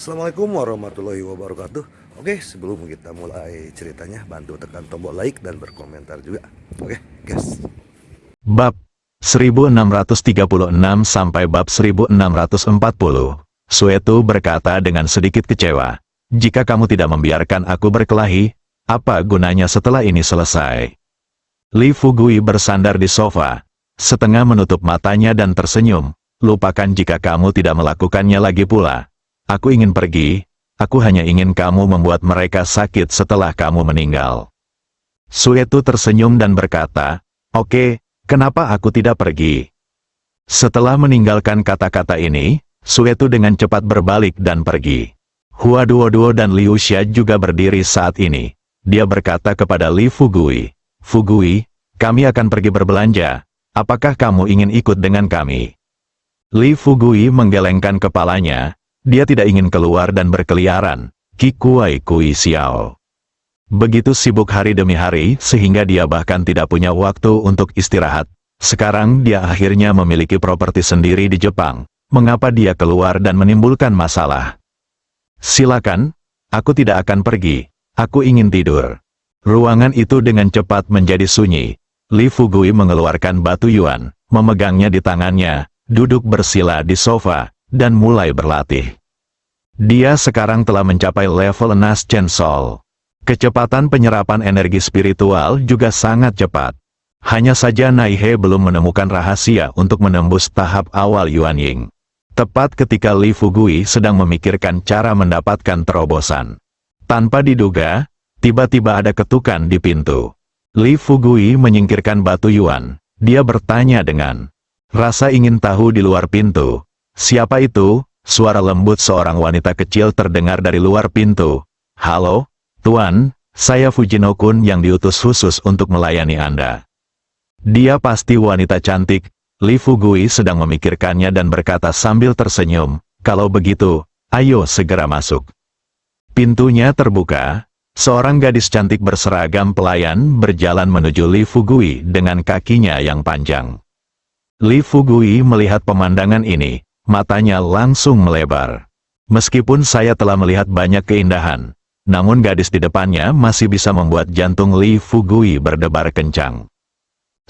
Assalamualaikum warahmatullahi wabarakatuh. Oke, sebelum kita mulai ceritanya, bantu tekan tombol like dan berkomentar juga. Oke, guys. Bab 1636 sampai bab 1640. Suetu berkata dengan sedikit kecewa, "Jika kamu tidak membiarkan aku berkelahi, apa gunanya setelah ini selesai?" Li Fugui bersandar di sofa, setengah menutup matanya dan tersenyum. "Lupakan jika kamu tidak melakukannya lagi pula. Aku ingin pergi, aku hanya ingin kamu membuat mereka sakit setelah kamu meninggal." Suetu tersenyum dan berkata, "Oke, kenapa aku tidak pergi?" Setelah meninggalkan kata-kata ini, Suetu dengan cepat berbalik dan pergi. Hua Duoduo dan Liu Xia juga berdiri saat ini. Dia berkata kepada Li Fugui, "Fugui, kami akan pergi berbelanja. Apakah kamu ingin ikut dengan kami?" Li Fugui menggelengkan kepalanya. Dia tidak ingin keluar dan berkeliaran. Ki Kuai Kui Xiao begitu sibuk hari demi hari sehingga dia bahkan tidak punya waktu untuk istirahat. Sekarang dia akhirnya memiliki properti sendiri di Jepang. Mengapa dia keluar dan menimbulkan masalah? "Silakan, aku tidak akan pergi. Aku ingin tidur." Ruangan itu dengan cepat menjadi sunyi. Li Fugui mengeluarkan batu yuan, memegangnya di tangannya, duduk bersila di sofa, dan mulai berlatih. Dia sekarang telah mencapai level Nas Chen Sol. Kecepatan penyerapan energi spiritual juga sangat cepat. Hanya saja Naihe belum menemukan rahasia untuk menembus tahap awal Yuan Ying. Tepat ketika Li Fugui sedang memikirkan cara mendapatkan terobosan. Tanpa diduga, tiba-tiba ada ketukan di pintu. Li Fugui menyingkirkan batu yuan. Dia bertanya dengan rasa ingin tahu di luar pintu. "Siapa itu?" Suara lembut seorang wanita kecil terdengar dari luar pintu. "Halo, Tuan, saya Fujino-kun yang diutus khusus untuk melayani Anda." Dia pasti wanita cantik. Li Fugui sedang memikirkannya dan berkata sambil tersenyum, "Kalau begitu, ayo segera masuk." Pintunya terbuka. Seorang gadis cantik berseragam pelayan berjalan menuju Li Fugui dengan kakinya yang panjang. Li Fugui melihat pemandangan ini. Matanya langsung melebar. "Meskipun saya telah melihat banyak keindahan, namun gadis di depannya masih bisa membuat jantung Li Fugui berdebar kencang."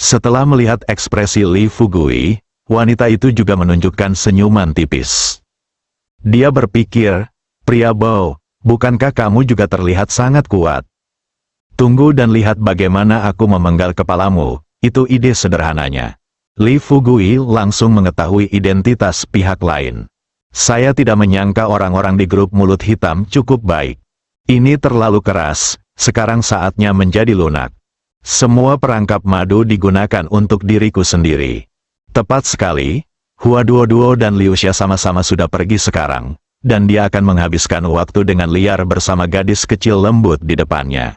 Setelah melihat ekspresi Li Fugui, wanita itu juga menunjukkan senyuman tipis. Dia berpikir, "Pria Bao, bukankah kamu juga terlihat sangat kuat? Tunggu dan lihat bagaimana aku memenggal kepalamu." Itu ide sederhananya. Li Fugui langsung mengetahui identitas pihak lain. "Saya tidak menyangka orang-orang di grup mulut hitam cukup baik. Ini terlalu keras, sekarang saatnya menjadi lunak. Semua perangkap madu digunakan untuk diriku sendiri." Tepat sekali, Hua Duoduo dan Liu Xia sama-sama sudah pergi sekarang, dan dia akan menghabiskan waktu dengan liar bersama gadis kecil lembut di depannya.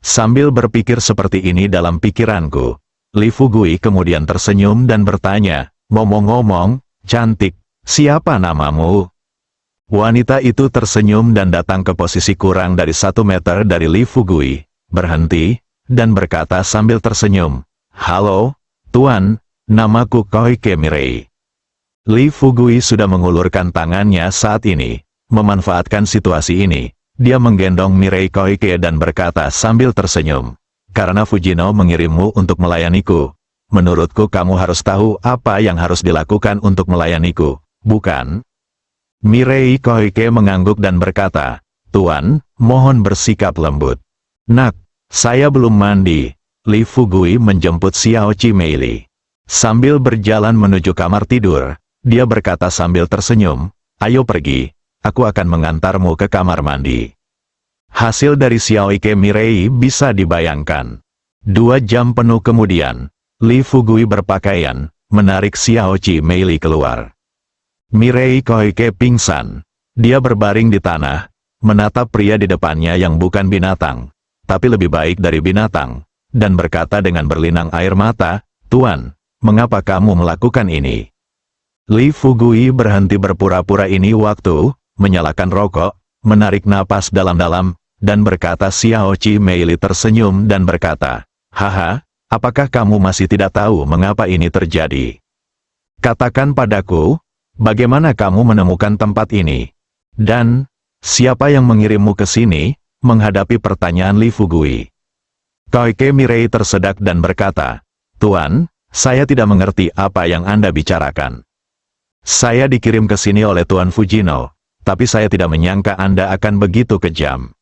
Sambil berpikir seperti ini dalam pikiranku, Li Fugui kemudian tersenyum dan bertanya, "Ngomong-ngomong, cantik, siapa namamu?" Wanita itu tersenyum dan datang ke posisi kurang dari 1 meter dari Li Fugui, berhenti, dan berkata sambil tersenyum, "Halo, Tuan, namaku Koike Mirei." Li Fugui sudah mengulurkan tangannya saat ini. Memanfaatkan situasi ini, dia menggendong Mirei Koike dan berkata sambil tersenyum, "Karena Fujino mengirimmu untuk melayaniku, menurutku kamu harus tahu apa yang harus dilakukan untuk melayaniku, bukan?" Mirei Koike mengangguk dan berkata, "Tuan, mohon bersikap lembut." "Nak, saya belum mandi." Li Fugui menjemput Xiao Chi Meili. Sambil berjalan menuju kamar tidur, dia berkata sambil tersenyum, "Ayo pergi, aku akan mengantarmu ke kamar mandi." Hasil dari Xiao Ike Mirei bisa dibayangkan. 2 jam penuh kemudian, Li Fugui berpakaian, menarik Xiao Chi Meili keluar. Mirei Koike pingsan. Dia berbaring di tanah, menatap pria di depannya yang bukan binatang, tapi lebih baik dari binatang, dan berkata dengan berlinang air mata, "Tuan, mengapa kamu melakukan ini?" Li Fugui berhenti berpura-pura ini waktu, menyalakan rokok, menarik napas dalam-dalam, dan berkata Xiao Chi Meili tersenyum dan berkata, "Haha, apakah kamu masih tidak tahu mengapa ini terjadi? Katakan padaku, bagaimana kamu menemukan tempat ini?" Dan, siapa yang mengirimmu ke sini? Menghadapi pertanyaan Li Fugui. Koike Mirei tersedak dan berkata, Tuan, saya tidak mengerti apa yang Anda bicarakan. Saya dikirim ke sini oleh Tuan Fujino, tapi saya tidak menyangka Anda akan begitu kejam.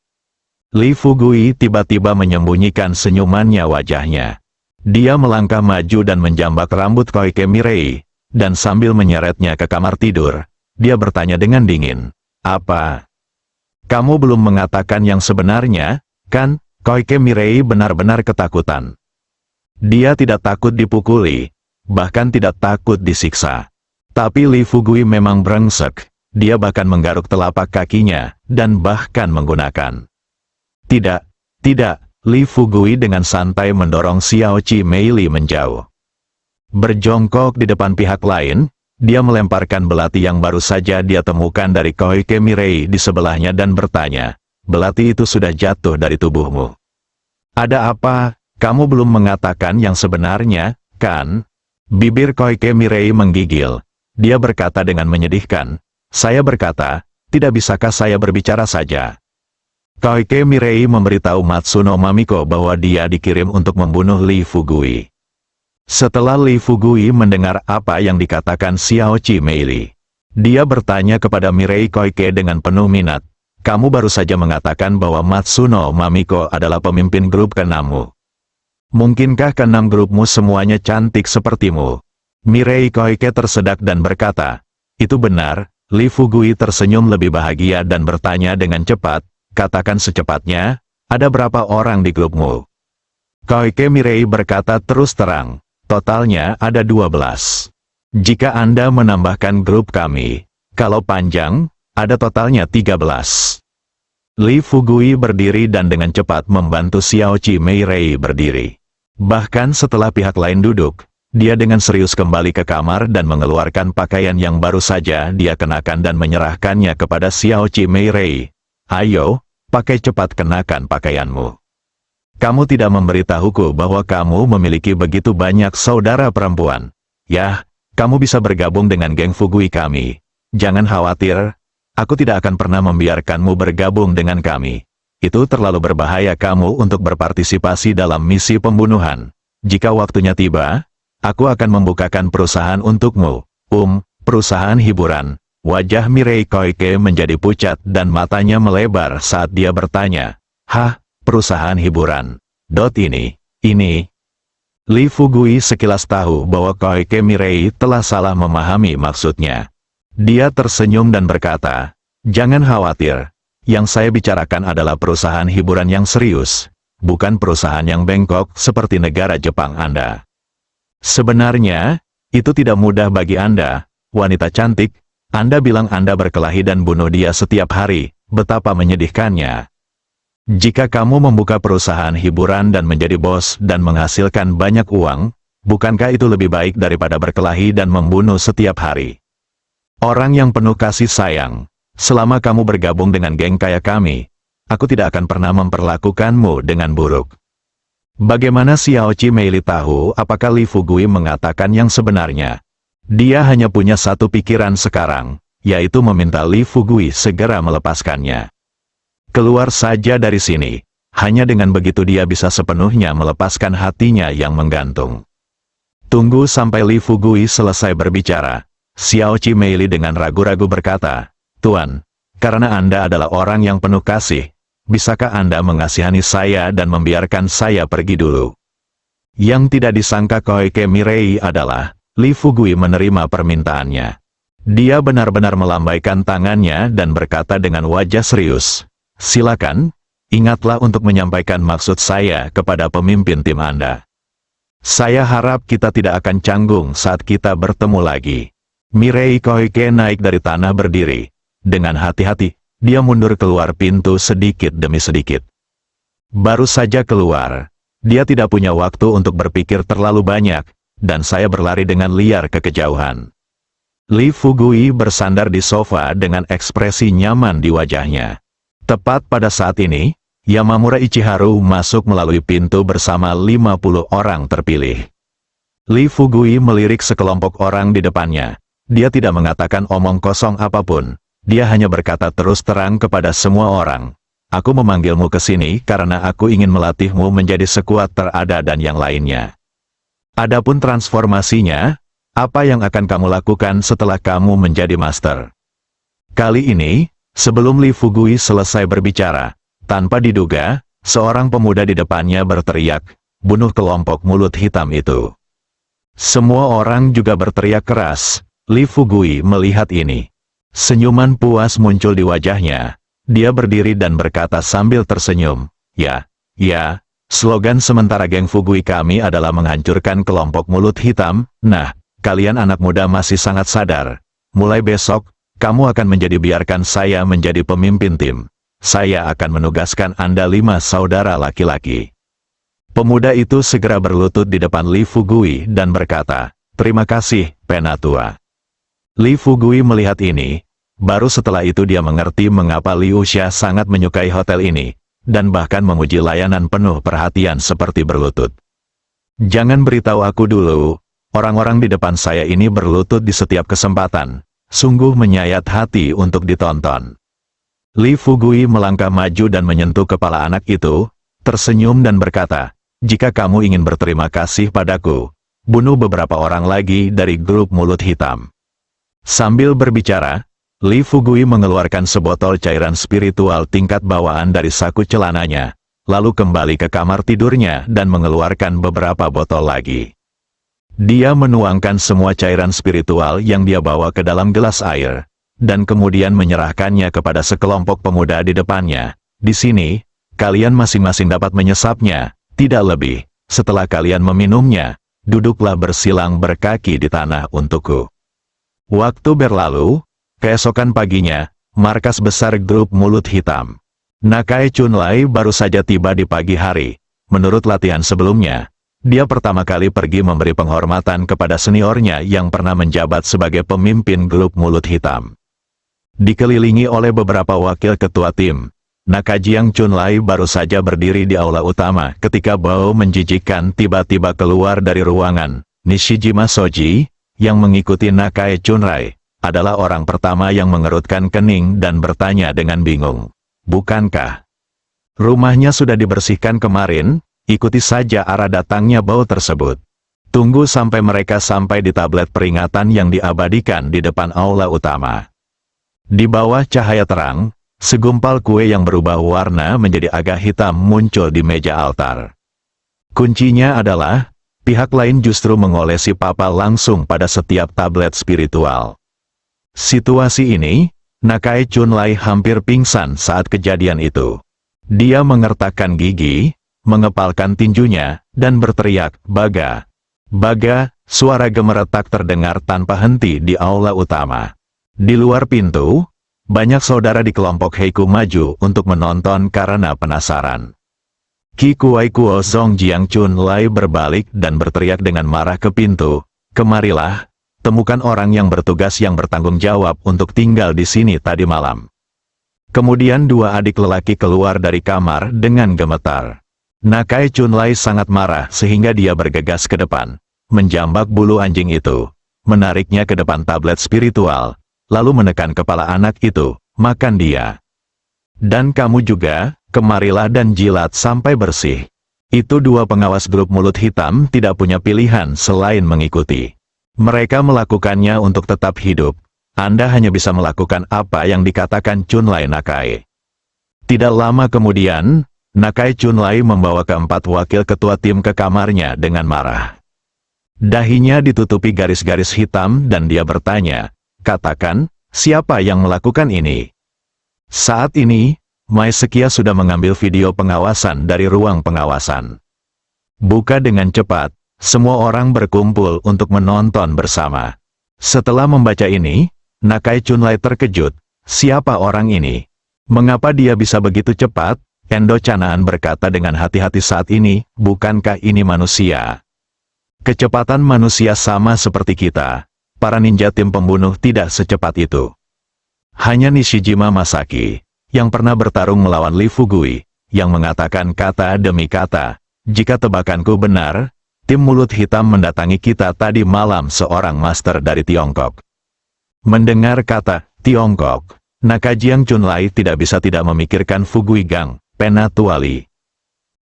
Li Fugui tiba-tiba menyembunyikan senyumannya wajahnya. Dia melangkah maju dan menjambak rambut Koike Mirei, dan sambil menyeretnya ke kamar tidur, dia bertanya dengan dingin, Apa? Kamu belum mengatakan yang sebenarnya, kan? Koike Mirei benar-benar ketakutan. Dia tidak takut dipukuli, bahkan tidak takut disiksa. Tapi Li Fugui memang brengsek, dia bahkan menggaruk telapak kakinya, dan bahkan menggunakan. Tidak, Li Fugui dengan santai mendorong Xiao Qi Meili menjauh. Berjongkok di depan pihak lain, dia melemparkan belati yang baru saja dia temukan dari Koike Mirei di sebelahnya dan bertanya, belati itu sudah jatuh dari tubuhmu. Ada apa? Kamu belum mengatakan yang sebenarnya, kan? Bibir Koike Mirei menggigil. Dia berkata dengan menyedihkan, saya berkata, tidak bisakah saya berbicara saja? Koike Mirei memberitahu Matsuno Mamiko bahwa dia dikirim untuk membunuh Li Fugui. Setelah Li Fugui mendengar apa yang dikatakan Xiao Qi Meili, dia bertanya kepada Mirei Koike dengan penuh minat, kamu baru saja mengatakan bahwa Matsuno Mamiko adalah pemimpin grup ke-6-mu. Mungkinkah ke-6 grupmu semuanya cantik sepertimu? Mirei Koike tersedak dan berkata, itu benar. Li Fugui tersenyum lebih bahagia dan bertanya dengan cepat, katakan secepatnya, ada berapa orang di grupmu? Koike Mirei berkata terus terang, totalnya ada 12. Jika Anda menambahkan grup kami, kalau panjang, ada totalnya 13. Li Fugui berdiri dan dengan cepat membantu Xiao Qi Meirei berdiri. Bahkan setelah pihak lain duduk, dia dengan serius kembali ke kamar dan mengeluarkan pakaian yang baru saja dia kenakan dan menyerahkannya kepada Xiao Qi Meirei. Ayo, pakai cepat kenakan pakaianmu. Kamu tidak memberitahuku bahwa kamu memiliki begitu banyak saudara perempuan. Yah, kamu bisa bergabung dengan geng Fugui kami. Jangan khawatir, aku tidak akan pernah membiarkanmu bergabung dengan kami. Itu terlalu berbahaya kamu untuk berpartisipasi dalam misi pembunuhan. Jika waktunya tiba, aku akan membukakan perusahaan untukmu. Perusahaan hiburan. Wajah Mirei Koike menjadi pucat dan matanya melebar saat dia bertanya, Hah? Perusahaan hiburan. Ini. Li Fugui sekilas tahu bahwa Koike Mirei telah salah memahami maksudnya. Dia tersenyum dan berkata, jangan khawatir. Yang saya bicarakan adalah perusahaan hiburan yang serius, bukan perusahaan yang bengkok seperti negara Jepang Anda. Sebenarnya, itu tidak mudah bagi Anda, wanita cantik. Anda bilang Anda berkelahi dan bunuh dia setiap hari, betapa menyedihkannya. Jika kamu membuka perusahaan hiburan dan menjadi bos dan menghasilkan banyak uang, bukankah itu lebih baik daripada berkelahi dan membunuh setiap hari? Orang yang penuh kasih sayang, selama kamu bergabung dengan geng kayak kami, aku tidak akan pernah memperlakukanmu dengan buruk. Bagaimana Xiao Qi Meili tahu apakah Li Fugui mengatakan yang sebenarnya? Dia hanya punya satu pikiran sekarang, yaitu meminta Li Fugui segera melepaskannya. Keluar saja dari sini, hanya dengan begitu dia bisa sepenuhnya melepaskan hatinya yang menggantung. Tunggu sampai Li Fugui selesai berbicara. Xiao Qi Meili dengan ragu-ragu berkata, Tuan, karena Anda adalah orang yang penuh kasih, bisakah Anda mengasihani saya dan membiarkan saya pergi dulu? Yang tidak disangka Koike Mirei adalah, Li Fugui menerima permintaannya. Dia benar-benar melambaikan tangannya dan berkata dengan wajah serius, silakan, ingatlah untuk menyampaikan maksud saya kepada pemimpin tim Anda. Saya harap kita tidak akan canggung saat kita bertemu lagi. Mirei Koike naik dari tanah berdiri. Dengan hati-hati, dia mundur keluar pintu sedikit demi sedikit. Baru saja keluar, dia tidak punya waktu untuk berpikir terlalu banyak, dan saya berlari dengan liar ke kejauhan. Li Fugui bersandar di sofa dengan ekspresi nyaman di wajahnya. Tepat pada saat ini, Yamamura Ichiharu masuk melalui pintu bersama 50 orang terpilih. Li Fugui melirik sekelompok orang di depannya. Dia tidak mengatakan omong kosong apapun. Dia hanya berkata terus terang kepada semua orang, "Aku memanggilmu ke sini karena aku ingin melatihmu menjadi sekuat terada dan yang lainnya. Adapun transformasinya, apa yang akan kamu lakukan setelah kamu menjadi master?" Kali ini, sebelum Li Fugui selesai berbicara, tanpa diduga, seorang pemuda di depannya berteriak, "Bunuh kelompok mulut hitam itu." Semua orang juga berteriak keras. Li Fugui melihat ini. Senyuman puas muncul di wajahnya. Dia berdiri dan berkata sambil tersenyum, Ya, slogan sementara geng Fugui kami adalah menghancurkan kelompok mulut hitam. Nah, kalian anak muda masih sangat sadar. Mulai besok, kamu akan biarkan saya menjadi pemimpin tim. Saya akan menugaskan Anda 5 saudara laki-laki. Pemuda itu segera berlutut di depan Li Fugui dan berkata, "Terima kasih, Penatua." Li Fugui melihat ini, baru setelah itu dia mengerti mengapa Liu Xia sangat menyukai hotel ini, dan bahkan memuji layanan penuh perhatian seperti berlutut. "Jangan beritahu aku dulu, orang-orang di depan saya ini berlutut di setiap kesempatan, sungguh menyayat hati untuk ditonton." Li Fugui melangkah maju dan menyentuh kepala anak itu, tersenyum dan berkata, "Jika kamu ingin berterima kasih padaku, bunuh beberapa orang lagi dari grup mulut hitam." Sambil berbicara, Li Fugui mengeluarkan sebotol cairan spiritual tingkat bawaan dari saku celananya, lalu kembali ke kamar tidurnya dan mengeluarkan beberapa botol lagi. Dia menuangkan semua cairan spiritual yang dia bawa ke dalam gelas air, dan kemudian menyerahkannya kepada sekelompok pemuda di depannya. "Di sini, kalian masing-masing dapat menyesapnya, tidak lebih. Setelah kalian meminumnya, duduklah bersilang berkaki di tanah untukku." Waktu berlalu, keesokan paginya, markas besar grup mulut hitam. Nakai Chunlai baru saja tiba di pagi hari. Menurut latihan sebelumnya, dia pertama kali pergi memberi penghormatan kepada seniornya yang pernah menjabat sebagai pemimpin grup mulut hitam. Dikelilingi oleh beberapa wakil ketua tim, Nakajiang Chunlai baru saja berdiri di aula utama ketika bau menjijikkan tiba-tiba keluar dari ruangan. Nishijima Soji, yang mengikuti Nakai Chunlai, adalah orang pertama yang mengerutkan kening dan bertanya dengan bingung. "Bukankah rumahnya sudah dibersihkan kemarin? Ikuti saja arah datangnya bau tersebut. Tunggu sampai mereka sampai di tablet peringatan yang diabadikan di depan aula utama." Di bawah cahaya terang, segumpal kue yang berubah warna menjadi agak hitam muncul di meja altar. Kuncinya adalah, pihak lain justru mengolesi papa langsung pada setiap tablet spiritual. Situasi ini, Nakai Chunlai hampir pingsan saat kejadian itu. Dia mengertakkan gigi, mengepalkan tinjunya, dan berteriak, "Baga! Baga!" Suara gemeretak terdengar tanpa henti di aula utama. Di luar pintu, banyak saudara di kelompok Heiku maju untuk menonton karena penasaran. Ki Kuai Kuo Zong Jiang Chunlai berbalik dan berteriak dengan marah ke pintu, "Kemarilah, temukan orang yang bertugas yang bertanggung jawab untuk tinggal di sini tadi malam." Kemudian dua adik lelaki keluar dari kamar dengan gemetar. Nakai Chunlai sangat marah sehingga dia bergegas ke depan, menjambak bulu anjing itu, menariknya ke depan tablet spiritual, lalu menekan kepala anak itu, "Makan dia. Dan kamu juga, kemarilah dan jilat sampai bersih." Itu dua pengawas grup mulut hitam tidak punya pilihan selain mengikuti. Mereka melakukannya untuk tetap hidup. Anda hanya bisa melakukan apa yang dikatakan Chunlai Nakai. Tidak lama kemudian, Nakai Chunlai membawa keempat wakil ketua tim ke kamarnya dengan marah. Dahinya ditutupi garis-garis hitam dan dia bertanya, "Katakan, siapa yang melakukan ini?" Saat ini, Mai Sekia sudah mengambil video pengawasan dari ruang pengawasan. Buka dengan cepat, semua orang berkumpul untuk menonton bersama. Setelah membaca ini, Nakai Chunlai terkejut. Siapa orang ini? Mengapa dia bisa begitu cepat? Endo Chanaan berkata dengan hati-hati saat ini, bukankah ini manusia? Kecepatan manusia sama seperti kita. Para ninja tim pembunuh tidak secepat itu. Hanya Nishijima Masaki, yang pernah bertarung melawan Li Fugui, yang mengatakan kata demi kata, "Jika tebakanku benar, tim mulut hitam mendatangi kita tadi malam." Seorang master dari Tiongkok. Mendengar kata Tiongkok, Nakajiang Chunlai tidak bisa tidak memikirkan Fugui Gang, Penatuali.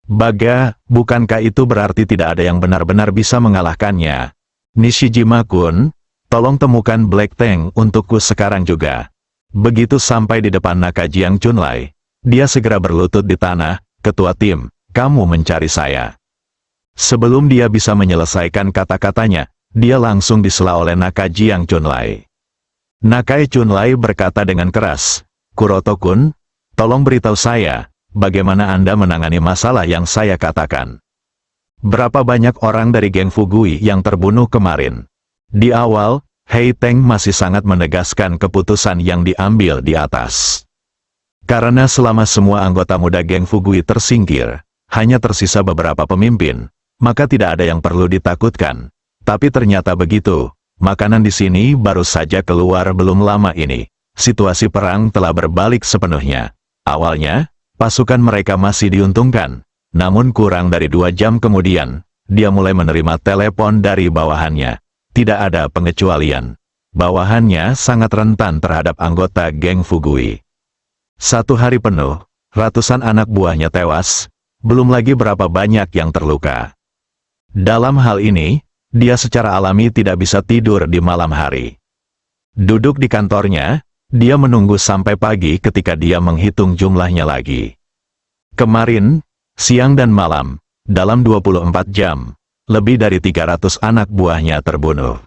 Baga, bukankah itu berarti tidak ada yang benar-benar bisa mengalahkannya? Nishijima-kun, tolong temukan Black Tank untukku sekarang juga. Begitu sampai di depan Nakajiang Chunlai, dia segera berlutut di tanah, ketua tim, kamu mencari saya. Sebelum dia bisa menyelesaikan kata-katanya, dia langsung disela oleh Nakajiang Chunlai. Nakai Chunlai berkata dengan keras, Kuroto-kun, tolong beritahu saya, bagaimana Anda menangani masalah yang saya katakan. Berapa banyak orang dari geng Fugui yang terbunuh kemarin? Di awal, Hei Teng masih sangat menegaskan keputusan yang diambil di atas. Karena selama semua anggota muda geng Fugui tersingkir, hanya tersisa beberapa pemimpin, maka tidak ada yang perlu ditakutkan. Tapi ternyata begitu, makanan di sini baru saja keluar belum lama ini. Situasi perang telah berbalik sepenuhnya. Awalnya, pasukan mereka masih diuntungkan, namun kurang dari 2 jam kemudian, dia mulai menerima telepon dari bawahannya. Tidak ada pengecualian. Bawahannya sangat rentan terhadap anggota geng Fugui. 1 hari penuh, ratusan anak buahnya tewas, belum lagi berapa banyak yang terluka. Dalam hal ini, dia secara alami tidak bisa tidur di malam hari. Duduk di kantornya, dia menunggu sampai pagi ketika dia menghitung jumlahnya lagi. Kemarin, siang dan malam, dalam 24 jam, lebih dari 300 anak buahnya terbunuh.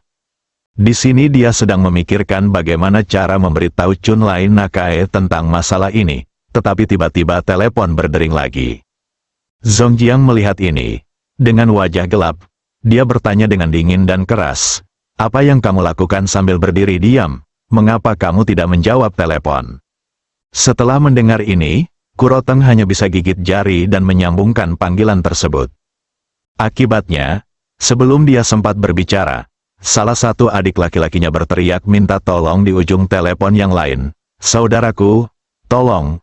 Di sini dia sedang memikirkan bagaimana cara memberitahu Chunlai Nakae tentang masalah ini, tetapi tiba-tiba telepon berdering lagi. Zongjiang melihat ini. Dengan wajah gelap, dia bertanya dengan dingin dan keras, apa yang kamu lakukan sambil berdiri diam? Mengapa kamu tidak menjawab telepon? Setelah mendengar ini, Kuroteng hanya bisa gigit jari dan menyambungkan panggilan tersebut. Akibatnya, sebelum dia sempat berbicara, salah satu adik laki-lakinya berteriak minta tolong di ujung telepon yang lain. Saudaraku, tolong,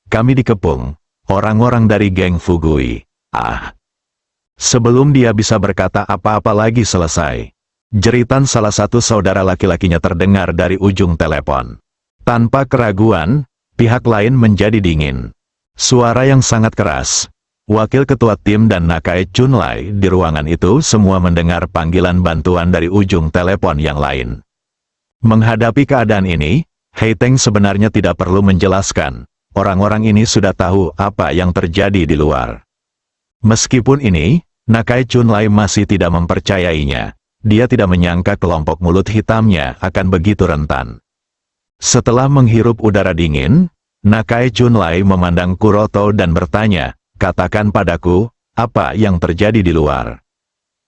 kami dikepung, orang-orang dari geng Fugui. Sebelum dia bisa berkata apa-apa lagi selesai, jeritan salah satu saudara laki-lakinya terdengar dari ujung telepon. Tanpa keraguan, pihak lain menjadi dingin. Suara yang sangat keras. Wakil ketua tim dan Nakai Chunlai di ruangan itu semua mendengar panggilan bantuan dari ujung telepon yang lain. Menghadapi keadaan ini, Hei Teng sebenarnya tidak perlu menjelaskan. Orang-orang ini sudah tahu apa yang terjadi di luar. Meskipun ini, Nakai Chunlai masih tidak mempercayainya. Dia tidak menyangka kelompok mulut hitamnya akan begitu rentan. Setelah menghirup udara dingin, Nakai Chunlai memandang Kuroto dan bertanya, katakan padaku, apa yang terjadi di luar?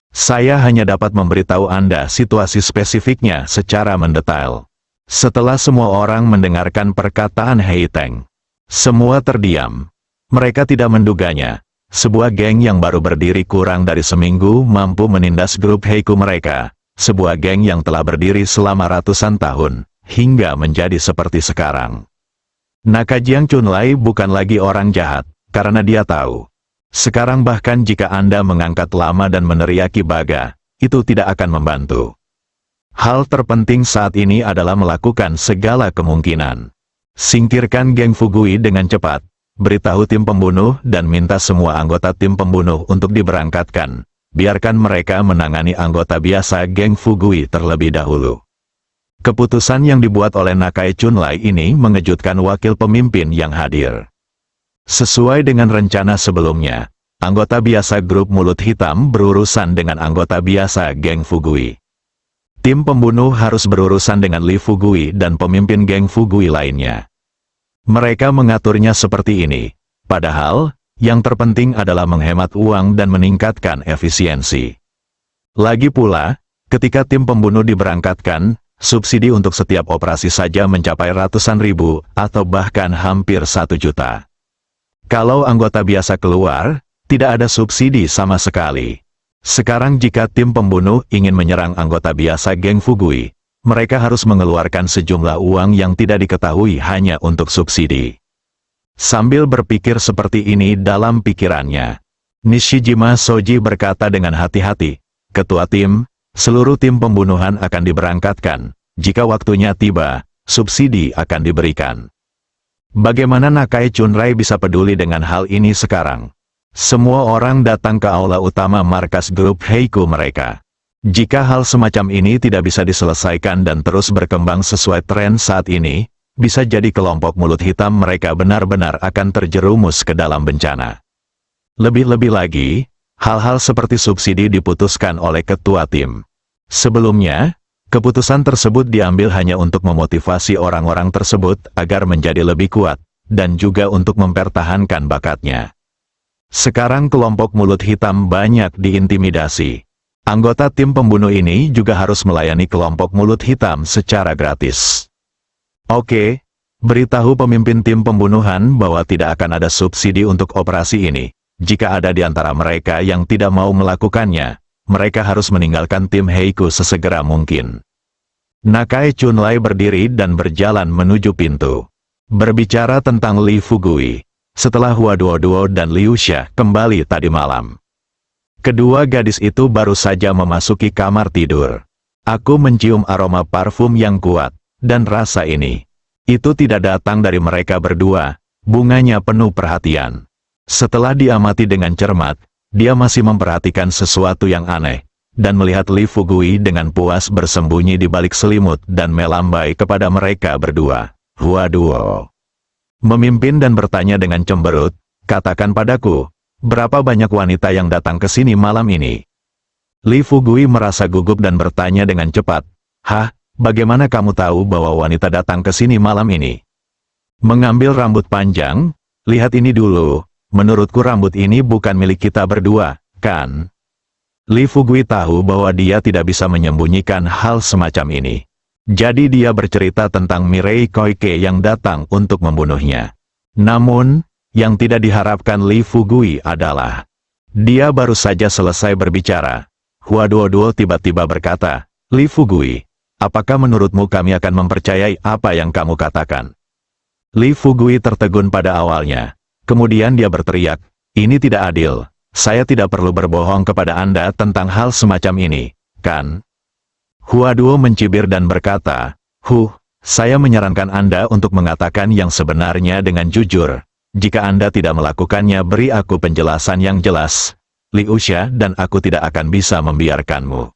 Saya hanya dapat memberitahu Anda situasi spesifiknya secara mendetail. Setelah semua orang mendengarkan perkataan Hei Teng, semua terdiam. Mereka tidak menduganya. Sebuah geng yang baru berdiri kurang dari seminggu mampu menindas grup Heiku mereka. Sebuah geng yang telah berdiri selama ratusan tahun, hingga menjadi seperti sekarang. Nakajiang Chunlai bukan lagi orang jahat, karena dia tahu. Sekarang bahkan jika Anda mengangkat lama dan meneriaki Baga, itu tidak akan membantu. Hal terpenting saat ini adalah melakukan segala kemungkinan. Singkirkan geng Fugui dengan cepat. Beritahu tim pembunuh dan minta semua anggota tim pembunuh untuk diberangkatkan. Biarkan mereka menangani anggota biasa geng Fugui terlebih dahulu. Keputusan yang dibuat oleh Nakai Chunlai ini mengejutkan wakil pemimpin yang hadir. Sesuai dengan rencana sebelumnya, anggota biasa grup mulut hitam berurusan dengan anggota biasa geng Fugui. Tim pembunuh harus berurusan dengan Li Fugui dan pemimpin geng Fugui lainnya. Mereka mengaturnya seperti ini, padahal, yang terpenting adalah menghemat uang dan meningkatkan efisiensi. Lagi pula, ketika tim pembunuh diberangkatkan, subsidi untuk setiap operasi saja mencapai ratusan ribu, atau bahkan hampir 1 juta. Kalau anggota biasa keluar, tidak ada subsidi sama sekali. Sekarang jika tim pembunuh ingin menyerang anggota biasa geng Fugui, mereka harus mengeluarkan sejumlah uang yang tidak diketahui hanya untuk subsidi. Sambil berpikir seperti ini dalam pikirannya, Nishijima Soji berkata dengan hati-hati, ketua tim, seluruh tim pembunuhan akan diberangkatkan. Jika waktunya tiba, subsidi akan diberikan. Bagaimana Nakai Chunrai bisa peduli dengan hal ini sekarang? Semua orang datang ke aula utama markas grup Heiku mereka. Jika hal semacam ini tidak bisa diselesaikan dan terus berkembang sesuai tren saat ini, bisa jadi kelompok mulut hitam mereka benar-benar akan terjerumus ke dalam bencana. Lebih-lebih lagi, hal-hal seperti subsidi diputuskan oleh ketua tim. Sebelumnya, keputusan tersebut diambil hanya untuk memotivasi orang-orang tersebut agar menjadi lebih kuat, dan juga untuk mempertahankan bakatnya. Sekarang kelompok mulut hitam banyak diintimidasi. Anggota tim pembunuh ini juga harus melayani kelompok mulut hitam secara gratis. Oke, beritahu pemimpin tim pembunuhan bahwa tidak akan ada subsidi untuk operasi ini. Jika ada di antara mereka yang tidak mau melakukannya, mereka harus meninggalkan tim Heiku sesegera mungkin. Nakai Chunrai berdiri dan berjalan menuju pintu. Berbicara tentang Li Fugui, setelah Hua Duoduo dan Liu Xia kembali tadi malam. Kedua gadis itu baru saja memasuki kamar tidur. Aku mencium aroma parfum yang kuat, dan rasa ini. Itu tidak datang dari mereka berdua, bunganya penuh perhatian. Setelah diamati dengan cermat, dia masih memperhatikan sesuatu yang aneh, dan melihat Li Fugui dengan puas bersembunyi di balik selimut dan melambai kepada mereka berdua. Hua Duo memimpin dan bertanya dengan cemberut, katakan padaku, berapa banyak wanita yang datang ke sini malam ini? Li Fugui merasa gugup dan bertanya dengan cepat, hah, bagaimana kamu tahu bahwa wanita datang ke sini malam ini? Mengambil rambut panjang, lihat ini dulu, menurutku rambut ini bukan milik kita berdua, kan? Li Fugui tahu bahwa dia tidak bisa menyembunyikan hal semacam ini. Jadi dia bercerita tentang Mirei Koike yang datang untuk membunuhnya. Namun, yang tidak diharapkan Li Fugui adalah, dia baru saja selesai berbicara. Hua Duoduo tiba-tiba berkata, Li Fugui, apakah menurutmu kami akan mempercayai apa yang kamu katakan? Li Fugui tertegun pada awalnya. Kemudian dia berteriak, ini tidak adil. Saya tidak perlu berbohong kepada Anda tentang hal semacam ini, kan? Hua Duo mencibir dan berkata, saya menyarankan Anda untuk mengatakan yang sebenarnya dengan jujur. Jika Anda tidak melakukannya, beri aku penjelasan yang jelas. Liu Xia dan aku tidak akan bisa membiarkanmu.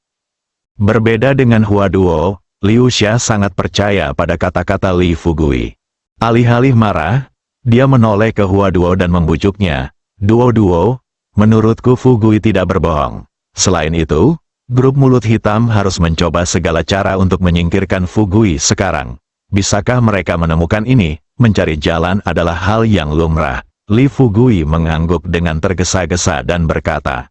Berbeda dengan Hua Duo, Liu Xia sangat percaya pada kata-kata Li Fugui. Alih-alih marah, dia menoleh ke Hua Duo dan membujuknya. Duo, menurutku Fugui tidak berbohong. Selain itu, grup mulut hitam harus mencoba segala cara untuk menyingkirkan Fugui sekarang. Bisakah mereka menemukan ini? Mencari jalan adalah hal yang lumrah. Li Fugui mengangguk dengan tergesa-gesa dan berkata,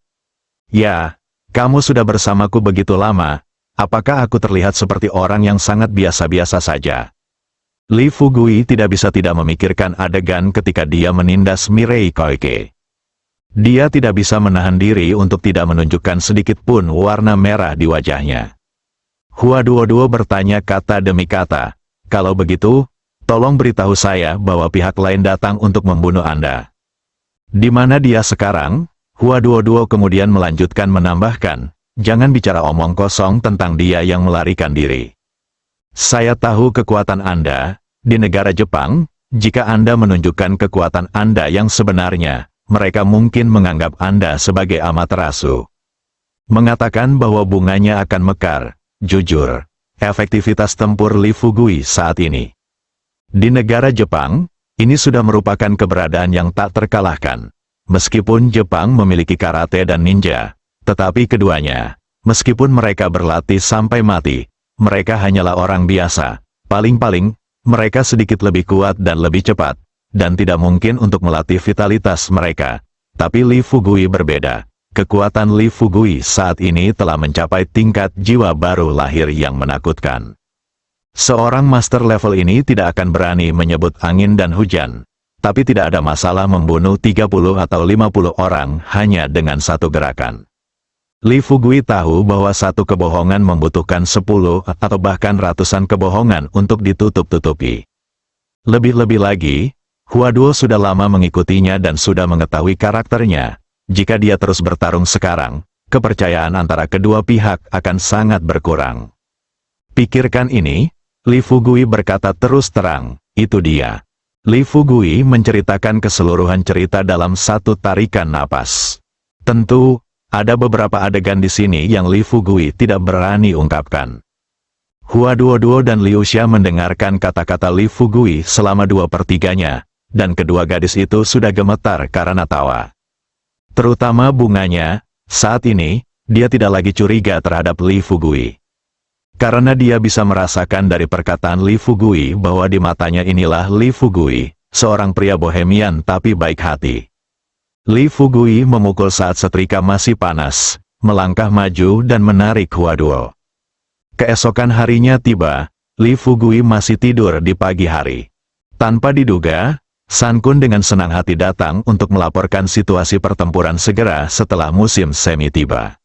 ya, kamu sudah bersamaku begitu lama, apakah aku terlihat seperti orang yang sangat biasa-biasa saja? Li Fugui tidak bisa tidak memikirkan adegan ketika dia menindas Mirei Koike. Dia tidak bisa menahan diri untuk tidak menunjukkan sedikit pun warna merah di wajahnya. Hua Duo bertanya kata demi kata, kalau begitu, tolong beritahu saya bahwa pihak lain datang untuk membunuh Anda. Di mana dia sekarang? Hua Duo kemudian melanjutkan menambahkan, jangan bicara omong kosong tentang dia yang melarikan diri. Saya tahu kekuatan Anda, di negara Jepang, jika Anda menunjukkan kekuatan Anda yang sebenarnya, mereka mungkin menganggap Anda sebagai amaterasu. Mengatakan bahwa bunganya akan mekar, jujur, efektivitas tempur Li Fugui saat ini. Di negara Jepang, ini sudah merupakan keberadaan yang tak terkalahkan. Meskipun Jepang memiliki karate dan ninja, tetapi keduanya, meskipun mereka berlatih sampai mati, mereka hanyalah orang biasa. Paling-paling, mereka sedikit lebih kuat dan lebih cepat, dan tidak mungkin untuk melatih vitalitas mereka. Tapi Li Fugui berbeda. Kekuatan Li Fugui saat ini telah mencapai tingkat jiwa baru lahir yang menakutkan. Seorang master level ini tidak akan berani menyebut angin dan hujan. Tapi tidak ada masalah membunuh 30 atau 50 orang hanya dengan satu gerakan. Li Fugui tahu bahwa satu kebohongan membutuhkan 10 atau bahkan ratusan kebohongan untuk ditutup-tutupi. Lebih-lebih lagi, Hua Duo sudah lama mengikutinya dan sudah mengetahui karakternya. Jika dia terus bertarung sekarang, kepercayaan antara kedua pihak akan sangat berkurang. Pikirkan ini, Li Fugui berkata terus terang, itu dia. Li Fugui menceritakan keseluruhan cerita dalam satu tarikan napas. Tentu, ada beberapa adegan di sini yang Li Fugui tidak berani ungkapkan. Hua Duoduo dan Liu Xia mendengarkan kata-kata Li Fugui selama 2/3-nya, dan kedua gadis itu sudah gemetar karena tawa. Terutama bunganya, saat ini, dia tidak lagi curiga terhadap Li Fugui. Karena dia bisa merasakan dari perkataan Li Fugui bahwa di matanya inilah Li Fugui, seorang pria bohemian tapi baik hati. Li Fugui memukul saat setrika masih panas, melangkah maju dan menarik Hua Duo. Keesokan harinya tiba, Li Fugui masih tidur di pagi hari. Tanpa diduga, San Kun dengan senang hati datang untuk melaporkan situasi pertempuran segera setelah musim semi tiba.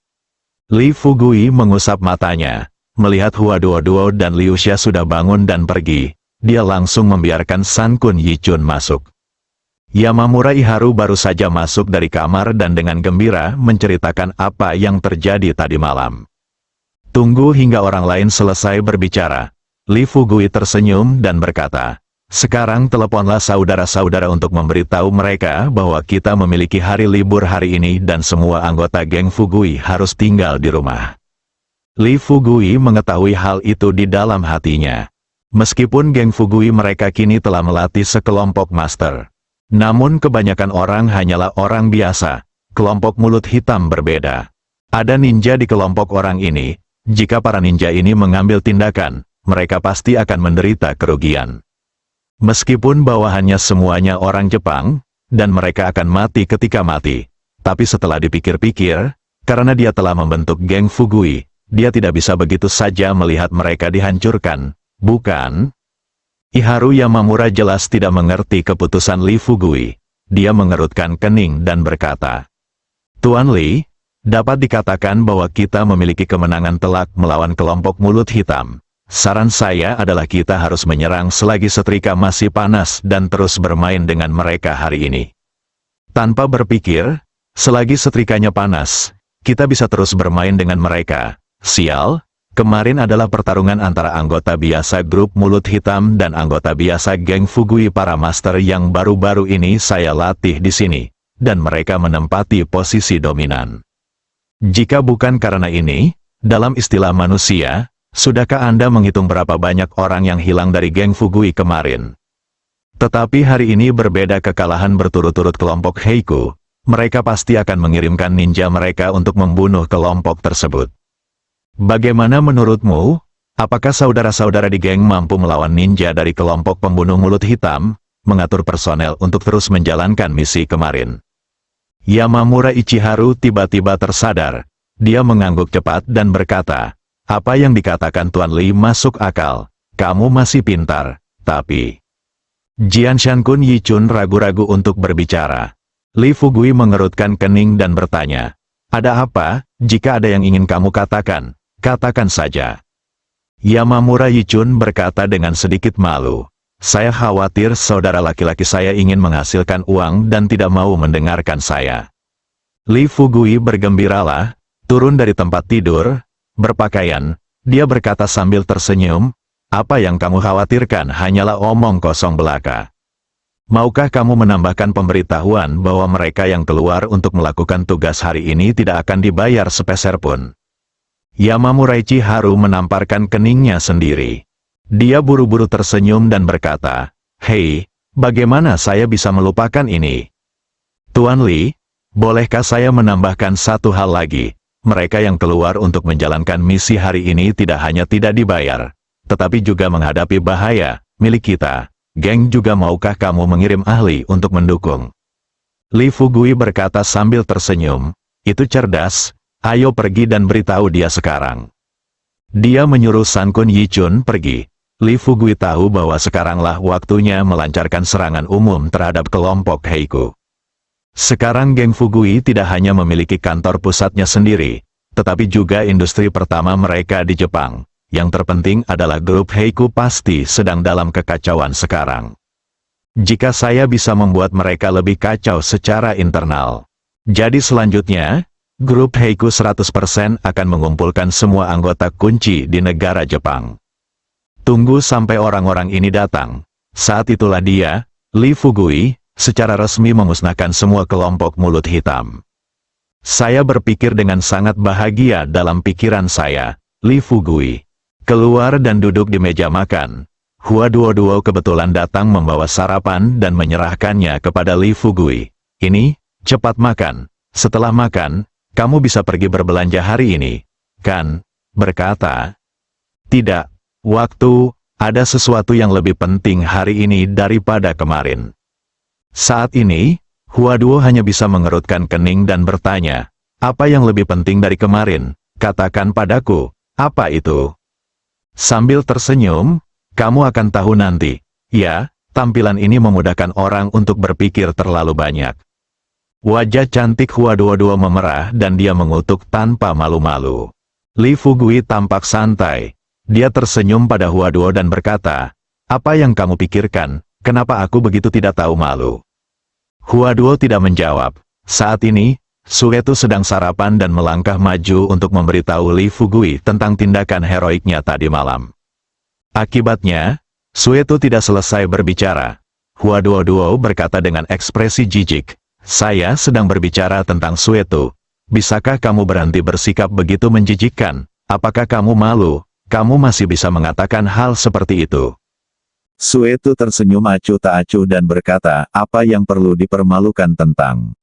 Li Fugui mengusap matanya, melihat Hua Duoduo dan Liu Xia sudah bangun dan pergi, dia langsung membiarkan San Kun Yichun masuk. Yamamura Iharu baru saja masuk dari kamar dan dengan gembira menceritakan apa yang terjadi tadi malam. Tunggu hingga orang lain selesai berbicara. Li Fugui tersenyum dan berkata, sekarang teleponlah saudara-saudara untuk memberitahu mereka bahwa kita memiliki hari libur hari ini dan semua anggota geng Fugui harus tinggal di rumah. Li Fugui mengetahui hal itu di dalam hatinya. Meskipun geng Fugui mereka kini telah melatih sekelompok master. Namun kebanyakan orang hanyalah orang biasa. Kelompok mulut hitam berbeda. Ada ninja di kelompok orang ini. Jika para ninja ini mengambil tindakan, mereka pasti akan menderita kerugian. Meskipun bawahannya semuanya orang Jepang, dan mereka akan mati ketika mati. Tapi setelah dipikir-pikir, karena dia telah membentuk geng Fugui, dia tidak bisa begitu saja melihat mereka dihancurkan, bukan? Iharu Yamamura jelas tidak mengerti keputusan Li Fugui. Dia mengerutkan kening dan berkata, Tuan Li, dapat dikatakan bahwa kita memiliki kemenangan telak melawan kelompok mulut hitam. Saran saya adalah kita harus menyerang selagi setrika masih panas dan terus bermain dengan mereka hari ini. Tanpa berpikir, selagi setrikanya panas, kita bisa terus bermain dengan mereka. Sial, kemarin adalah pertarungan antara anggota biasa grup mulut hitam dan anggota biasa geng Fugui para master yang baru-baru ini saya latih di sini, dan mereka menempati posisi dominan. Jika bukan karena ini, dalam istilah manusia, sudahkah Anda menghitung berapa banyak orang yang hilang dari geng Fugui kemarin? Tetapi hari ini berbeda kekalahan berturut-turut kelompok Heiku, mereka pasti akan mengirimkan ninja mereka untuk membunuh kelompok tersebut. Bagaimana menurutmu? Apakah saudara-saudara di geng mampu melawan ninja dari kelompok pembunuh mulut hitam, mengatur personel untuk terus menjalankan misi kemarin? Yamamura Ichiharu tiba-tiba tersadar. Dia mengangguk cepat dan berkata, apa yang dikatakan Tuan Li masuk akal. Kamu masih pintar, tapi... Jian Shankun Yichun ragu-ragu untuk berbicara. Li Fugui mengerutkan kening dan bertanya, ada apa? Jika ada yang ingin kamu katakan, katakan saja. Yamamura Yichun berkata dengan sedikit malu, saya khawatir saudara laki-laki saya ingin menghasilkan uang dan tidak mau mendengarkan saya. Li Fugui bergembiralah, turun dari tempat tidur, berpakaian, dia berkata sambil tersenyum, apa yang kamu khawatirkan hanyalah omong kosong belaka. Maukah kamu menambahkan pemberitahuan bahwa mereka yang keluar untuk melakukan tugas hari ini tidak akan dibayar sepeser pun? Yamamura Ichiharu menamparkan keningnya sendiri. Dia buru-buru tersenyum dan berkata, hei, bagaimana saya bisa melupakan ini? Tuan Li, bolehkah saya menambahkan satu hal lagi? Mereka yang keluar untuk menjalankan misi hari ini tidak hanya tidak dibayar, tetapi juga menghadapi bahaya, milik kita. Geng juga maukah kamu mengirim ahli untuk mendukung? Li Fugui berkata sambil tersenyum, itu cerdas, ayo pergi dan beritahu dia sekarang. Dia menyuruh San Kun Yichun pergi. Li Fugui tahu bahwa sekaranglah waktunya melancarkan serangan umum terhadap kelompok Heiku. Sekarang geng Fugui tidak hanya memiliki kantor pusatnya sendiri, tetapi juga industri pertama mereka di Jepang. Yang terpenting adalah grup Heiku pasti sedang dalam kekacauan sekarang. Jika saya bisa membuat mereka lebih kacau secara internal. Jadi selanjutnya, grup Heiku 100% akan mengumpulkan semua anggota kunci di negara Jepang. Tunggu sampai orang-orang ini datang. Saat itulah dia, Li Fugui, secara resmi memusnahkan semua kelompok mulut hitam. Saya berpikir dengan sangat bahagia dalam pikiran saya. Li Fugui keluar dan duduk di meja makan. Hua Duo kebetulan datang membawa sarapan dan menyerahkannya kepada Li Fugui. Ini, cepat makan. Setelah makan, kamu bisa pergi berbelanja hari ini, kan? Berkata. Tidak, waktu, ada sesuatu yang lebih penting hari ini daripada kemarin. Saat ini, Hua Duo hanya bisa mengerutkan kening dan bertanya, apa yang lebih penting dari kemarin? Katakan padaku, apa itu? Sambil tersenyum, kamu akan tahu nanti. Ya, tampilan ini memudahkan orang untuk berpikir terlalu banyak. Wajah cantik Hua Duo memerah dan dia mengutuk tanpa malu-malu. Li Fugui tampak santai. Dia tersenyum pada Hua Duo dan berkata, apa yang kamu pikirkan, kenapa aku begitu tidak tahu malu? Hua Duo tidak menjawab. Saat ini, Suetu sedang sarapan dan melangkah maju untuk memberitahu Li Fugui tentang tindakan heroiknya tadi malam. Akibatnya, Suetu tidak selesai berbicara. Hua Duo berkata dengan ekspresi jijik, saya sedang berbicara tentang Suetu. Bisakah kamu berhenti bersikap begitu menjijikkan? Apakah kamu malu? Kamu masih bisa mengatakan hal seperti itu. Suetu tersenyum acuh tak acuh dan berkata, apa yang perlu dipermalukan tentang?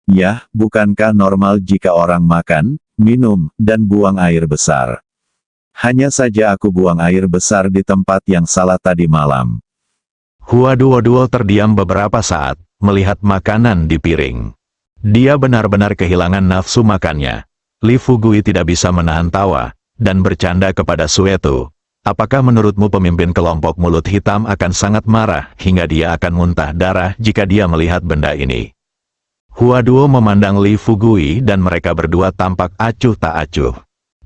Yah, bukankah normal jika orang makan, minum, dan buang air besar? Hanya saja aku buang air besar di tempat yang salah tadi malam. Hua Duo terdiam beberapa saat, melihat makanan di piring. Dia benar-benar kehilangan nafsu makannya. Li Fugui tidak bisa menahan tawa, dan bercanda kepada Suetu. Apakah menurutmu pemimpin kelompok mulut hitam akan sangat marah hingga dia akan muntah darah jika dia melihat benda ini? Hua Duo memandang Li Fugui dan mereka berdua tampak acuh tak acuh.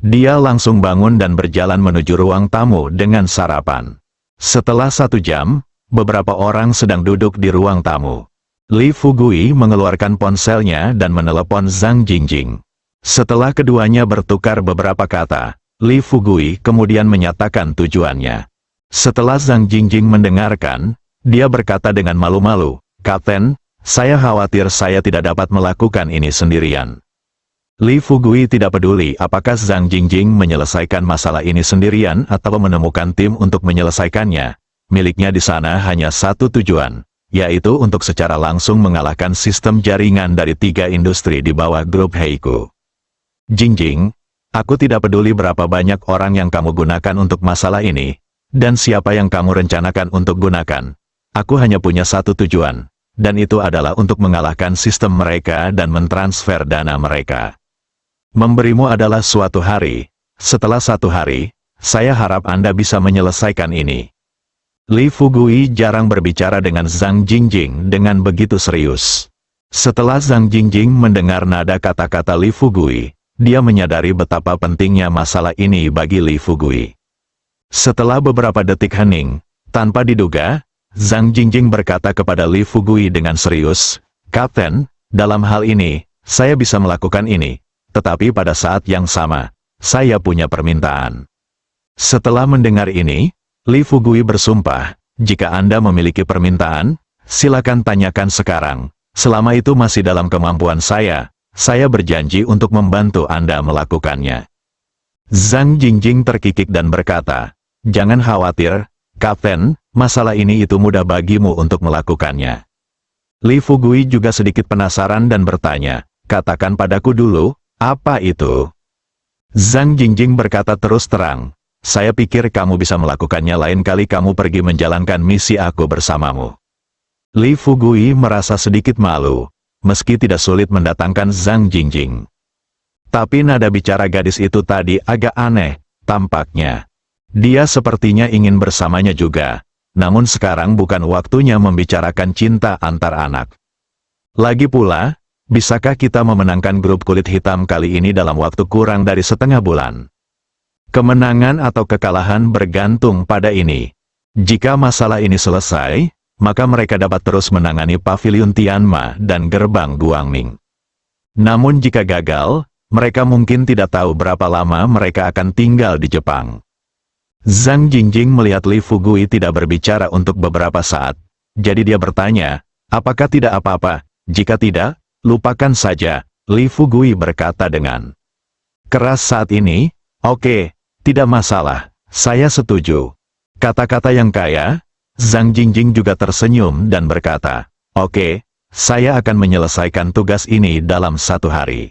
Dia langsung bangun dan berjalan menuju ruang tamu dengan sarapan. Setelah 1 jam, beberapa orang sedang duduk di ruang tamu. Li Fugui mengeluarkan ponselnya dan menelepon Zhang Jingjing. Setelah keduanya bertukar beberapa kata, Li Fugui kemudian menyatakan tujuannya. Setelah Zhang Jingjing mendengarkan, dia berkata dengan malu-malu, Kapten, saya khawatir saya tidak dapat melakukan ini sendirian. Li Fugui tidak peduli apakah Zhang Jingjing menyelesaikan masalah ini sendirian atau menemukan tim untuk menyelesaikannya. Miliknya di sana hanya satu tujuan, yaitu untuk secara langsung mengalahkan sistem jaringan dari 3 industri di bawah grup Heiku. Jingjing, aku tidak peduli berapa banyak orang yang kamu gunakan untuk masalah ini, dan siapa yang kamu rencanakan untuk gunakan. Aku hanya punya satu tujuan, dan itu adalah untuk mengalahkan sistem mereka dan mentransfer dana mereka. Memberimu adalah suatu hari. Setelah 1 hari, saya harap Anda bisa menyelesaikan ini. Li Fugui jarang berbicara dengan Zhang Jingjing dengan begitu serius. Setelah Zhang Jingjing mendengar nada kata-kata Li Fugui, dia menyadari betapa pentingnya masalah ini bagi Li Fugui. Setelah beberapa detik hening, tanpa diduga, Zhang Jingjing berkata kepada Li Fugui dengan serius, Kapten, dalam hal ini, saya bisa melakukan ini, tetapi pada saat yang sama, saya punya permintaan. Setelah mendengar ini, Li Fugui bersumpah, jika Anda memiliki permintaan, silakan tanyakan sekarang, selama itu masih dalam kemampuan saya berjanji untuk membantu Anda melakukannya. Zhang Jingjing terkikik dan berkata, jangan khawatir, Kapten, masalah ini itu mudah bagimu untuk melakukannya. Li Fugui juga sedikit penasaran dan bertanya, katakan padaku dulu, apa itu? Zhang Jingjing berkata terus terang, saya pikir kamu bisa melakukannya lain kali kamu pergi menjalankan misi aku bersamamu. Li Fugui merasa sedikit malu, meski tidak sulit mendatangkan Zhang Jingjing. Tapi nada bicara gadis itu tadi agak aneh, tampaknya. Dia sepertinya ingin bersamanya juga, namun sekarang bukan waktunya membicarakan cinta antar anak. Lagi pula, bisakah kita memenangkan grup kulit hitam kali ini dalam waktu kurang dari setengah bulan? Kemenangan atau kekalahan bergantung pada ini. Jika masalah ini selesai, maka mereka dapat terus menangani Paviliun Tianma dan Gerbang Guangming. Namun jika gagal, mereka mungkin tidak tahu berapa lama mereka akan tinggal di Jepang. Zhang Jingjing melihat Li Fugui tidak berbicara untuk beberapa saat. Jadi dia bertanya, apakah tidak apa-apa? Jika tidak, lupakan saja. Li Fugui berkata dengan keras saat ini. Oke, tidak masalah. Saya setuju. Kata-kata yang kaya. Zhang Jingjing juga tersenyum dan berkata, oke, saya akan menyelesaikan tugas ini dalam 1 hari.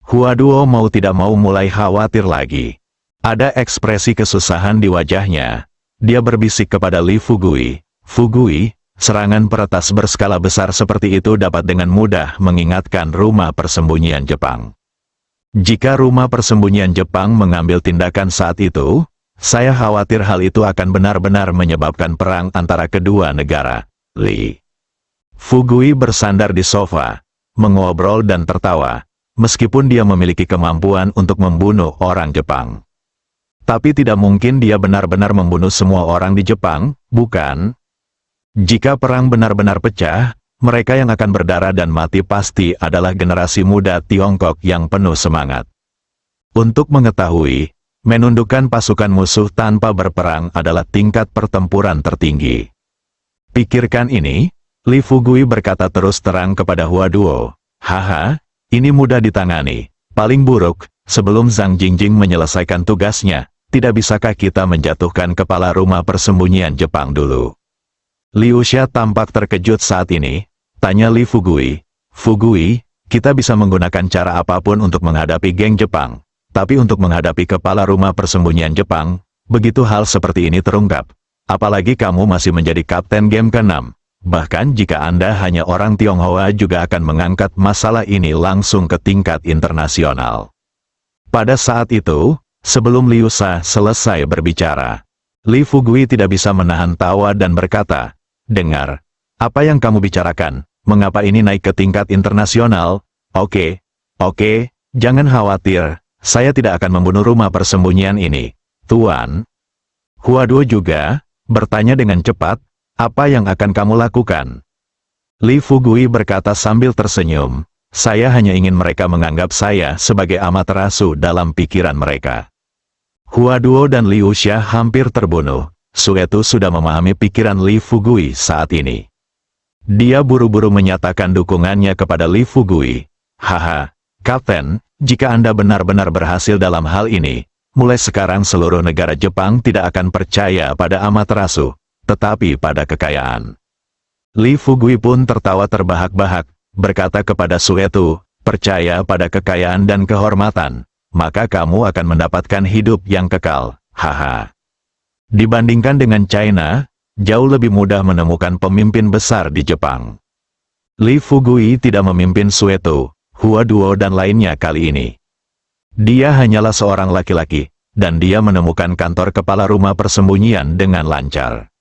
Huaduo mau tidak mau mulai khawatir lagi. Ada ekspresi kesusahan di wajahnya. Dia berbisik kepada Li Fugui, Fugui, serangan peretas berskala besar seperti itu dapat dengan mudah mengingatkan rumah persembunyian Jepang. Jika rumah persembunyian Jepang mengambil tindakan saat itu, saya khawatir hal itu akan benar-benar menyebabkan perang antara kedua negara. Li Fugui bersandar di sofa, mengobrol dan tertawa, meskipun dia memiliki kemampuan untuk membunuh orang Jepang. Tapi tidak mungkin dia benar-benar membunuh semua orang di Jepang, bukan? Jika perang benar-benar pecah, mereka yang akan berdarah dan mati pasti adalah generasi muda Tiongkok yang penuh semangat. Untuk mengetahui, menundukkan pasukan musuh tanpa berperang adalah tingkat pertempuran tertinggi. Pikirkan ini, Li Fugui berkata terus terang kepada Huaduo. Haha, ini mudah ditangani. Paling buruk, sebelum Zhang Jingjing menyelesaikan tugasnya, tidak bisakah kita menjatuhkan kepala rumah persembunyian Jepang dulu? Liu Xia tampak terkejut saat ini. Tanya Li Fugui. Fugui, kita bisa menggunakan cara apapun untuk menghadapi geng Jepang. Tapi untuk menghadapi kepala rumah persembunyian Jepang, begitu hal seperti ini terungkap. Apalagi kamu masih menjadi kapten game ke-6. Bahkan jika Anda hanya orang Tionghoa juga akan mengangkat masalah ini langsung ke tingkat internasional. Pada saat itu, sebelum Liu Xia selesai berbicara, Li Fugui tidak bisa menahan tawa dan berkata, dengar, apa yang kamu bicarakan? Mengapa ini naik ke tingkat internasional? Oke, jangan khawatir. Saya tidak akan membunuh rumah persembunyian ini, Tuan. Huaduo juga bertanya dengan cepat, apa yang akan kamu lakukan? Li Fugui berkata sambil tersenyum, saya hanya ingin mereka menganggap saya sebagai amaterasu dalam pikiran mereka. Huaduo dan Liu Xia hampir terbunuh. Suetu sudah memahami pikiran Li Fugui saat ini. Dia buru-buru menyatakan dukungannya kepada Li Fugui. Haha, Kapten, jika Anda benar-benar berhasil dalam hal ini, mulai sekarang seluruh negara Jepang tidak akan percaya pada amaterasu, tetapi pada kekayaan. Li Fugui pun tertawa terbahak-bahak, berkata kepada Suetu, percaya pada kekayaan dan kehormatan, maka kamu akan mendapatkan hidup yang kekal, haha. Dibandingkan dengan China, jauh lebih mudah menemukan pemimpin besar di Jepang. Li Fugui tidak memimpin Suetu, Huaduo dan lainnya kali ini. Dia hanyalah seorang laki-laki, dan dia menemukan kantor kepala rumah persembunyian dengan lancar.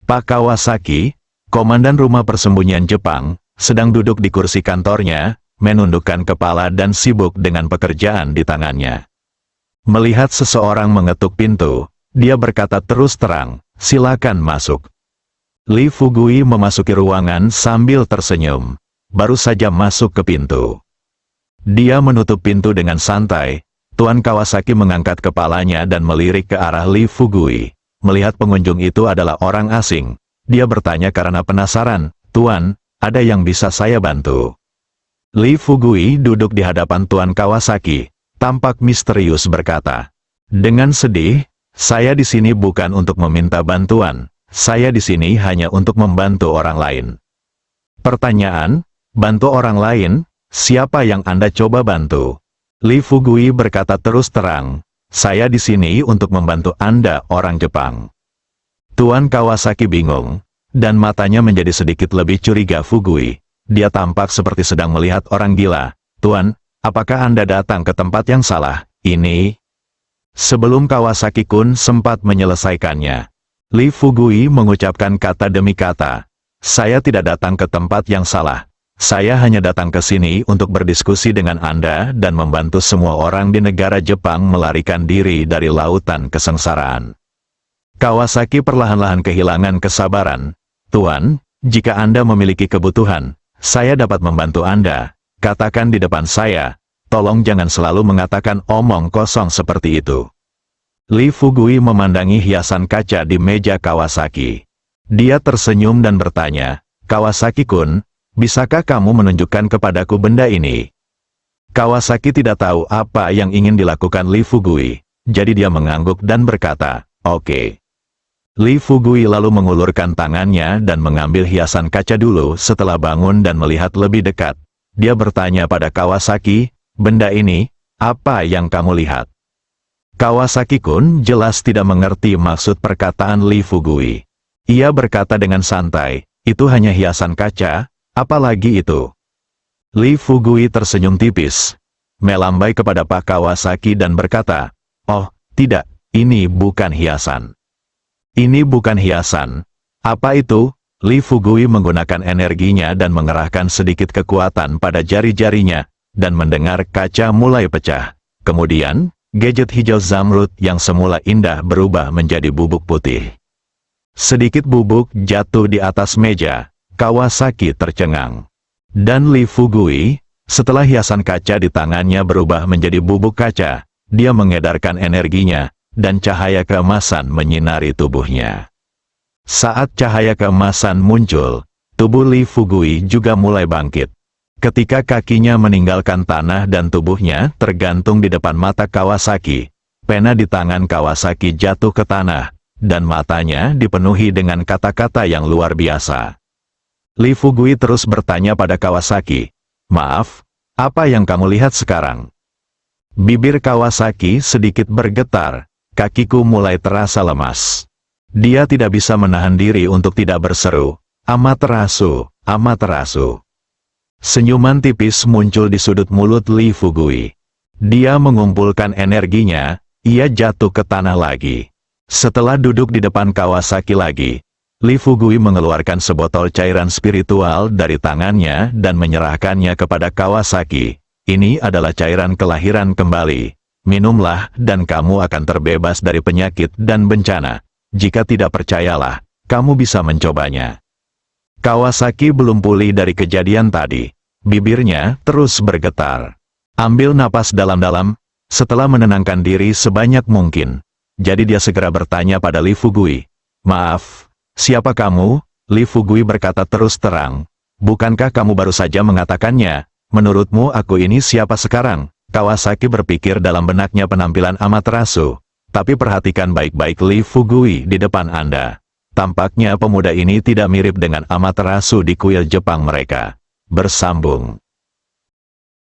Pak Kawasaki, komandan rumah persembunyian Jepang, sedang duduk di kursi kantornya, menundukkan kepala dan sibuk dengan pekerjaan di tangannya. Melihat seseorang mengetuk pintu, dia berkata terus terang, silakan masuk. Li Fugui memasuki ruangan sambil tersenyum, baru saja masuk ke pintu. Dia menutup pintu dengan santai. Tuan Kawasaki mengangkat kepalanya dan melirik ke arah Li Fugui. Melihat pengunjung itu adalah orang asing, dia bertanya karena penasaran, Tuan, ada yang bisa saya bantu? Li Fugui duduk di hadapan Tuan Kawasaki, tampak misterius berkata, dengan sedih, saya di sini bukan untuk meminta bantuan, saya di sini hanya untuk membantu orang lain. Pertanyaan, bantu orang lain? Siapa yang Anda coba bantu? Li Fugui berkata terus terang, saya di sini untuk membantu Anda orang Jepang. Tuan Kawasaki bingung, dan matanya menjadi sedikit lebih curiga Fugui. Dia tampak seperti sedang melihat orang gila. Tuan, apakah Anda datang ke tempat yang salah? Ini? Sebelum Kawasaki-kun sempat menyelesaikannya, Li Fugui mengucapkan kata demi kata, saya tidak datang ke tempat yang salah. Saya hanya datang ke sini untuk berdiskusi dengan Anda dan membantu semua orang di negara Jepang melarikan diri dari lautan kesengsaraan. Kawasaki perlahan-lahan kehilangan kesabaran. Tuan, jika Anda memiliki kebutuhan, saya dapat membantu Anda. Katakan di depan saya, tolong jangan selalu mengatakan omong kosong seperti itu. Li Fugui memandangi hiasan kaca di meja Kawasaki. Dia tersenyum dan bertanya, "Kawasaki-kun, bisakah kamu menunjukkan kepadaku benda ini?" Kawasaki tidak tahu apa yang ingin dilakukan Li Fugui, jadi dia mengangguk dan berkata, "Oke." Li Fugui lalu mengulurkan tangannya dan mengambil hiasan kaca dulu. Setelah bangun dan melihat lebih dekat, dia bertanya pada Kawasaki, "Benda ini, apa yang kamu lihat?" Kawasaki-kun jelas tidak mengerti maksud perkataan Li Fugui. Ia berkata dengan santai, "Itu hanya hiasan kaca, apalagi itu?" Li Fugui tersenyum tipis, melambai kepada Pak Kawasaki dan berkata, "Oh, tidak, ini bukan hiasan. Ini bukan hiasan." "Apa itu?" Li Fugui menggunakan energinya dan mengerahkan sedikit kekuatan pada jari-jarinya, dan mendengar kaca mulai pecah. Kemudian, gadget hijau zamrud yang semula indah berubah menjadi bubuk putih. Sedikit bubuk jatuh di atas meja. Kawasaki tercengang. Dan Li Fugui, setelah hiasan kaca di tangannya berubah menjadi bubuk kaca, dia mengedarkan energinya, dan cahaya keemasan menyinari tubuhnya. Saat cahaya keemasan muncul, tubuh Li Fugui juga mulai bangkit. Ketika kakinya meninggalkan tanah dan tubuhnya tergantung di depan mata Kawasaki, pena di tangan Kawasaki jatuh ke tanah, dan matanya dipenuhi dengan kata-kata yang luar biasa. Li Fugui terus bertanya pada Kawasaki, "Maaf, apa yang kamu lihat sekarang?" Bibir Kawasaki sedikit bergetar, kakiku mulai terasa lemas. Dia tidak bisa menahan diri untuk tidak berseru, "Amaterasu, Amaterasu." Senyuman tipis muncul di sudut mulut Li Fugui. Dia mengumpulkan energinya, ia jatuh ke tanah lagi. Setelah duduk di depan Kawasaki lagi, Li Fugui mengeluarkan sebotol cairan spiritual dari tangannya dan menyerahkannya kepada Kawasaki. "Ini adalah cairan kelahiran kembali. Minumlah dan kamu akan terbebas dari penyakit dan bencana. Jika tidak percayalah, kamu bisa mencobanya." Kawasaki belum pulih dari kejadian tadi. Bibirnya terus bergetar. Ambil napas dalam-dalam, setelah menenangkan diri sebanyak mungkin. Jadi dia segera bertanya pada Li Fugui, "Maaf, siapa kamu?" Li Fugui berkata terus terang, "Bukankah kamu baru saja mengatakannya? Menurutmu aku ini siapa sekarang?" Kawasaki berpikir dalam benaknya penampilan Amaterasu. Tapi perhatikan baik-baik Li Fugui di depan Anda. Tampaknya pemuda ini tidak mirip dengan Amaterasu di kuil Jepang mereka. Bersambung.